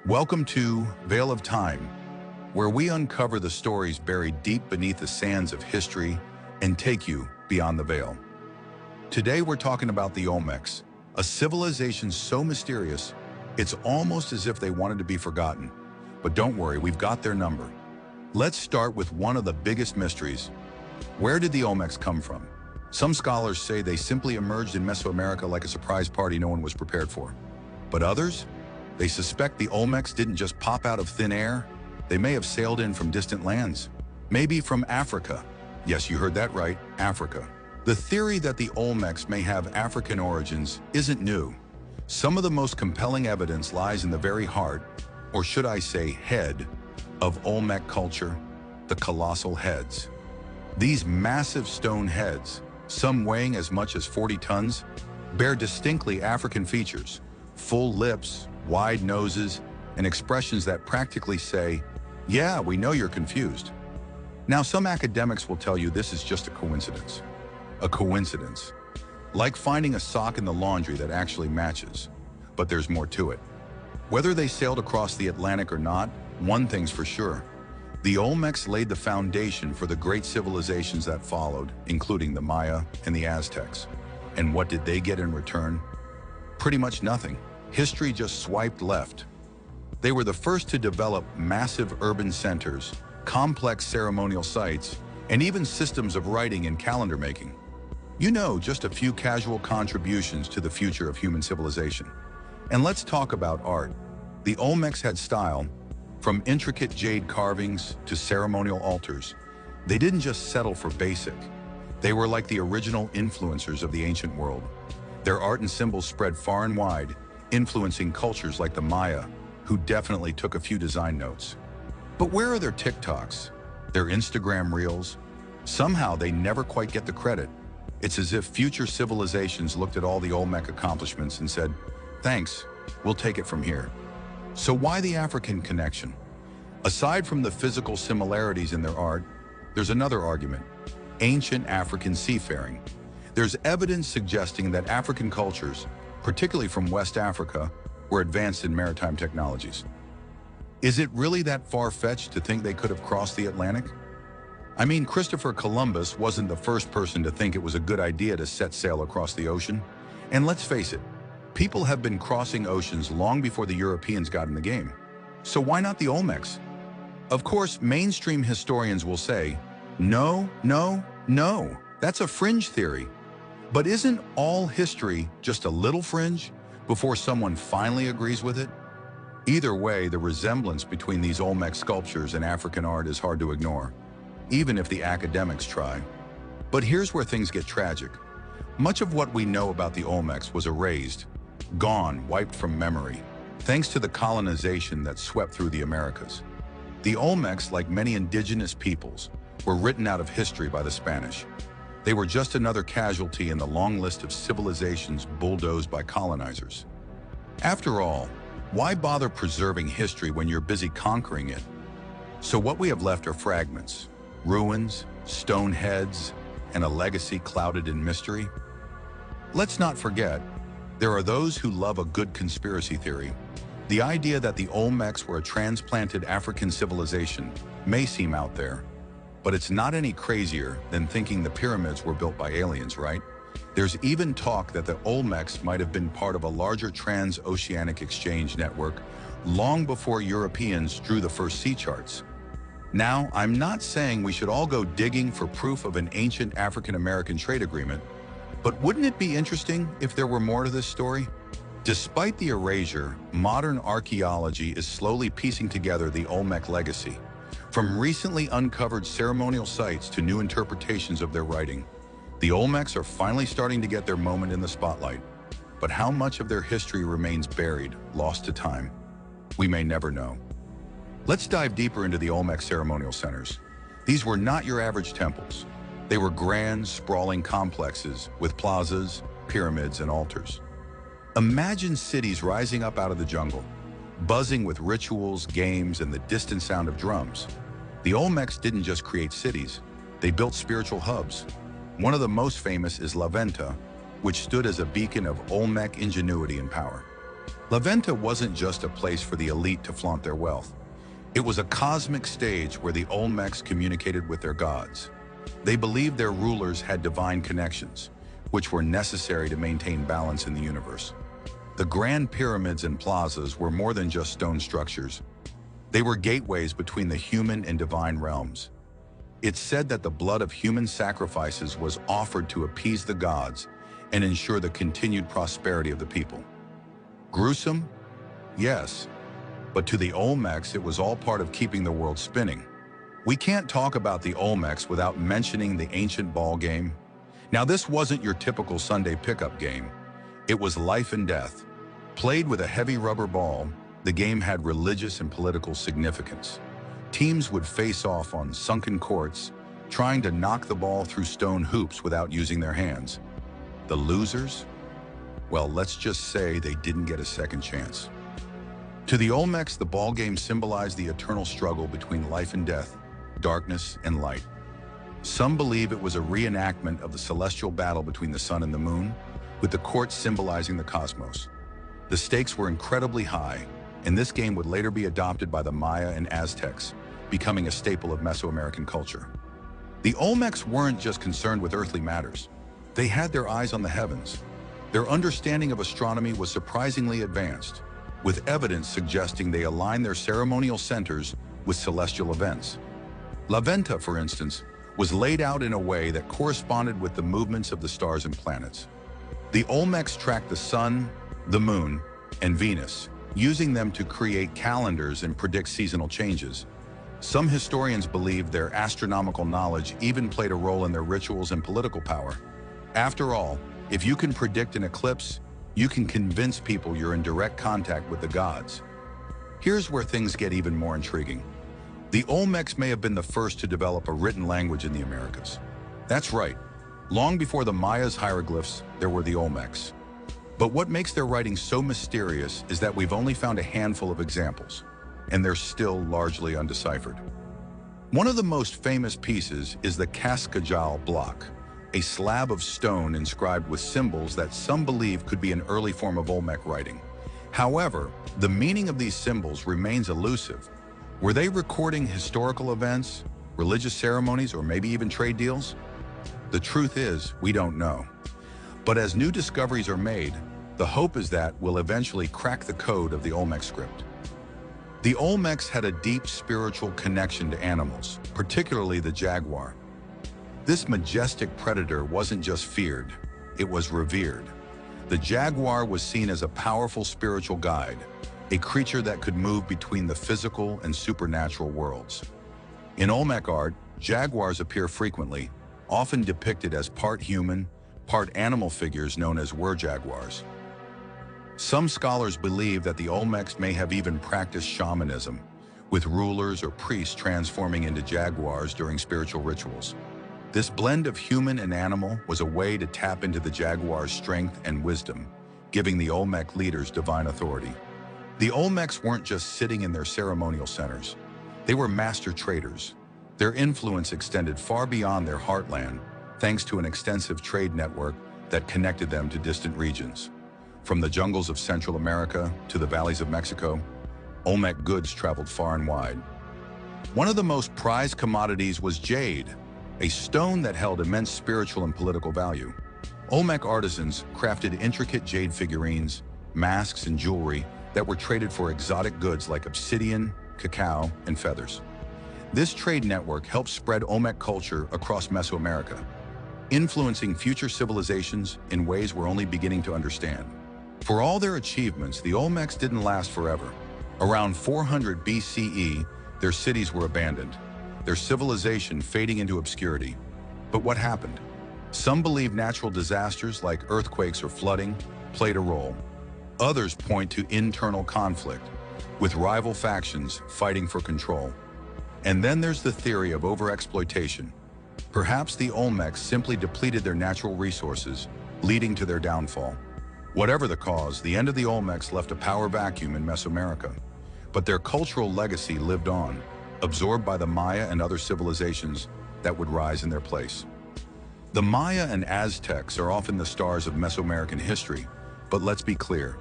Welcome to Veil of Time, where we uncover the stories buried deep beneath the sands of history and take you beyond the veil. Today we're talking about the Olmecs, a civilization so mysterious, it's almost as if they wanted to be forgotten. But don't worry, we've got their number. Let's start with one of the biggest mysteries. Where did the Olmecs come from? Some scholars say they simply emerged in Mesoamerica like a surprise party no one was prepared for. But others? They suspect the Olmecs didn't just pop out of thin air. They may have sailed in from distant lands. Maybe from Africa. Yes, you heard that right, Africa. The theory that the Olmecs may have African origins isn't new. Some of the most compelling evidence lies in the very heart, or should I say head, of Olmec culture, the colossal heads. These massive stone heads, some weighing as much as 40 tons, bear distinctly African features, full lips, wide noses, and expressions that practically say, yeah, we know you're confused. Now, some academics will tell you this is just a coincidence. A coincidence. Like finding a sock in the laundry that actually matches. But there's more to it. Whether they sailed across the Atlantic or not, one thing's for sure. The Olmecs laid the foundation for the great civilizations that followed, including the Maya and the Aztecs. And what did they get in return? Pretty much nothing. History just swiped left. They were the first to develop massive urban centers, complex ceremonial sites, and even systems of writing and calendar making. You know, just a few casual contributions to the future of human civilization. And let's talk about art. The Olmecs had style, from intricate jade carvings to ceremonial altars. They didn't just settle for basic. They were like the original influencers of the ancient world. Their art and symbols spread far and wide, influencing cultures like the Maya, who definitely took a few design notes. But where are their TikToks, their Instagram reels? Somehow they never quite get the credit. It's as if future civilizations looked at all the Olmec accomplishments and said, thanks, we'll take it from here. So why the African connection? Aside from the physical similarities in their art, there's another argument: ancient African seafaring. There's evidence suggesting that African cultures, particularly from West Africa, were advanced in maritime technologies. Is it really that far-fetched to think they could have crossed the Atlantic? I mean, Christopher Columbus wasn't the first person to think it was a good idea to set sail across the ocean. And let's face it, people have been crossing oceans long before the Europeans got in the game. So why not the Olmecs? Of course, mainstream historians will say, no, that's a fringe theory. But isn't all history just a little fringe before someone finally agrees with it? Either way, the resemblance between these Olmec sculptures and African art is hard to ignore, even if the academics try. But here's where things get tragic. Much of what we know about the Olmecs was erased, gone, wiped from memory, thanks to the colonization that swept through the Americas. The Olmecs, like many indigenous peoples, were written out of history by the Spanish. They were just another casualty in the long list of civilizations bulldozed by colonizers. After all, why bother preserving history when you're busy conquering it? So what we have left are fragments, ruins, stone heads, and a legacy clouded in mystery. Let's not forget, there are those who love a good conspiracy theory. The idea that the Olmecs were a transplanted African civilization may seem out there, but it's not any crazier than thinking the pyramids were built by aliens, right? There's even talk that the Olmecs might have been part of a larger trans-oceanic exchange network long before Europeans drew the first sea charts. Now, I'm not saying we should all go digging for proof of an ancient African-American trade agreement, but wouldn't it be interesting if there were more to this story? Despite the erasure, modern archaeology is slowly piecing together the Olmec legacy. From recently uncovered ceremonial sites to new interpretations of their writing, the Olmecs are finally starting to get their moment in the spotlight. But how much of their history remains buried, lost to time? We may never know. Let's dive deeper into the Olmec ceremonial centers. These were not your average temples. They were grand, sprawling complexes with plazas, pyramids, and altars. Imagine cities rising up out of the jungle, buzzing with rituals, games, and the distant sound of drums. The Olmecs didn't just create cities, they built spiritual hubs. One of the most famous is La Venta, which stood as a beacon of Olmec ingenuity and power. La Venta wasn't just a place for the elite to flaunt their wealth. It was a cosmic stage where the Olmecs communicated with their gods. They believed their rulers had divine connections, which were necessary to maintain balance in the universe. The grand pyramids and plazas were more than just stone structures. They were gateways between the human and divine realms. It's said that the blood of human sacrifices was offered to appease the gods and ensure the continued prosperity of the people. Gruesome? Yes. But to the Olmecs, it was all part of keeping the world spinning. We can't talk about the Olmecs without mentioning the ancient ball game. Now, this wasn't your typical Sunday pickup game. It was life and death. Played with a heavy rubber ball, the game had religious and political significance. Teams would face off on sunken courts, trying to knock the ball through stone hoops without using their hands. The losers? Well, let's just say they didn't get a second chance. To the Olmecs, the ball game symbolized the eternal struggle between life and death, darkness and light. Some believe it was a reenactment of the celestial battle between the sun and the moon, with the courts symbolizing the cosmos. The stakes were incredibly high, and this game would later be adopted by the Maya and Aztecs, becoming a staple of Mesoamerican culture. The Olmecs weren't just concerned with earthly matters. They had their eyes on the heavens. Their understanding of astronomy was surprisingly advanced, with evidence suggesting they aligned their ceremonial centers with celestial events. La Venta, for instance, was laid out in a way that corresponded with the movements of the stars and planets. The Olmecs tracked the sun, the moon, and Venus, using them to create calendars and predict seasonal changes. Some historians believe their astronomical knowledge even played a role in their rituals and political power. After all, if you can predict an eclipse, you can convince people you're in direct contact with the gods. Here's where things get even more intriguing. The Olmecs may have been the first to develop a written language in the Americas. That's right. Long before the Maya's hieroglyphs, there were the Olmecs. But what makes their writing so mysterious is that we've only found a handful of examples, and they're still largely undeciphered. One of the most famous pieces is the Cascajal block, a slab of stone inscribed with symbols that some believe could be an early form of Olmec writing. However, the meaning of these symbols remains elusive. Were they recording historical events, religious ceremonies, or maybe even trade deals? The truth is, we don't know. But as new discoveries are made, the hope is that we'll eventually crack the code of the Olmec script. The Olmecs had a deep spiritual connection to animals, particularly the jaguar. This majestic predator wasn't just feared, it was revered. The jaguar was seen as a powerful spiritual guide, a creature that could move between the physical and supernatural worlds. In Olmec art, jaguars appear frequently, often depicted as part human, part animal figures known as were-jaguars. Some scholars believe that the Olmecs may have even practiced shamanism, with rulers or priests transforming into jaguars during spiritual rituals. This blend of human and animal was a way to tap into the jaguar's strength and wisdom, giving the Olmec leaders divine authority. The Olmecs weren't just sitting in their ceremonial centers. They were master traders. Their influence extended far beyond their heartland, thanks to an extensive trade network that connected them to distant regions. From the jungles of Central America to the valleys of Mexico, Olmec goods traveled far and wide. One of the most prized commodities was jade, a stone that held immense spiritual and political value. Olmec artisans crafted intricate jade figurines, masks, and jewelry that were traded for exotic goods like obsidian, cacao, and feathers. This trade network helped spread Olmec culture across Mesoamerica, influencing future civilizations in ways we're only beginning to understand. For all their achievements, the Olmecs didn't last forever. Around 400 BCE, their cities were abandoned, their civilization fading into obscurity. But what happened? Some believe natural disasters like earthquakes or flooding played a role. Others point to internal conflict, with rival factions fighting for control. And then there's the theory of overexploitation. Perhaps the Olmecs simply depleted their natural resources, leading to their downfall. Whatever the cause, the end of the Olmecs left a power vacuum in Mesoamerica. But their cultural legacy lived on, absorbed by the Maya and other civilizations that would rise in their place. The Maya and Aztecs are often the stars of Mesoamerican history, but let's be clear,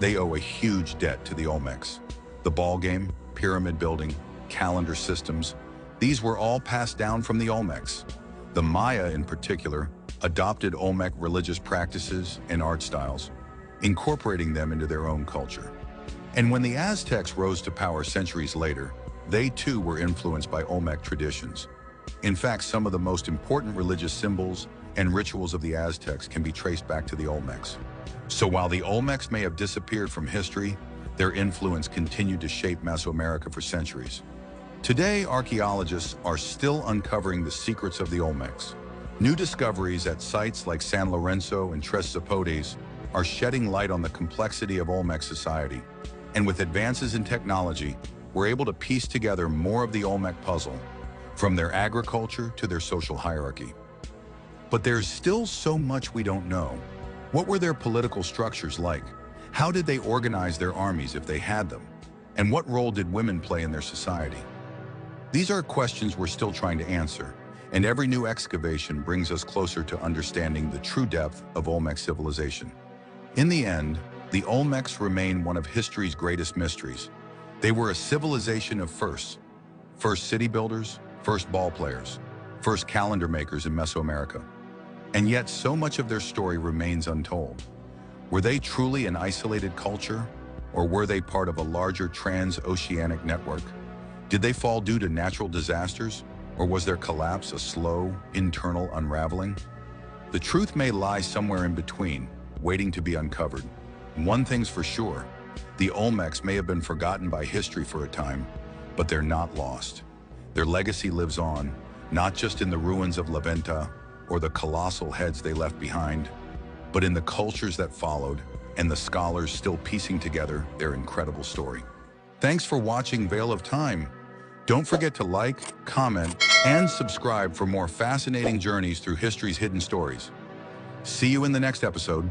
they owe a huge debt to the Olmecs. The ball game, pyramid building, calendar systems, these were all passed down from the Olmecs. The Maya, in particular, adopted Olmec religious practices and art styles, incorporating them into their own culture. And when the Aztecs rose to power centuries later, they too were influenced by Olmec traditions. In fact, some of the most important religious symbols and rituals of the Aztecs can be traced back to the Olmecs. So while the Olmecs may have disappeared from history, their influence continued to shape Mesoamerica for centuries. Today, archaeologists are still uncovering the secrets of the Olmecs. New discoveries at sites like San Lorenzo and Tres Zapotes are shedding light on the complexity of Olmec society. And with advances in technology, we're able to piece together more of the Olmec puzzle, from their agriculture to their social hierarchy. But there's still so much we don't know. What were their political structures like? How did they organize their armies if they had them? And what role did women play in their society? These are questions we're still trying to answer, and every new excavation brings us closer to understanding the true depth of Olmec civilization. In the end, the Olmecs remain one of history's greatest mysteries. They were a civilization of firsts. First city builders, first ball players, first calendar makers in Mesoamerica. And yet so much of their story remains untold. Were they truly an isolated culture, or were they part of a larger trans-oceanic network? Did they fall due to natural disasters, or was their collapse a slow, internal unraveling? The truth may lie somewhere in between, waiting to be uncovered. One thing's for sure, the Olmecs may have been forgotten by history for a time, but they're not lost. Their legacy lives on, not just in the ruins of La Venta or the colossal heads they left behind, but in the cultures that followed and the scholars still piecing together their incredible story. Thanks for watching Veil of Time. Don't forget to like, comment, and subscribe for more fascinating journeys through history's hidden stories. See you in the next episode.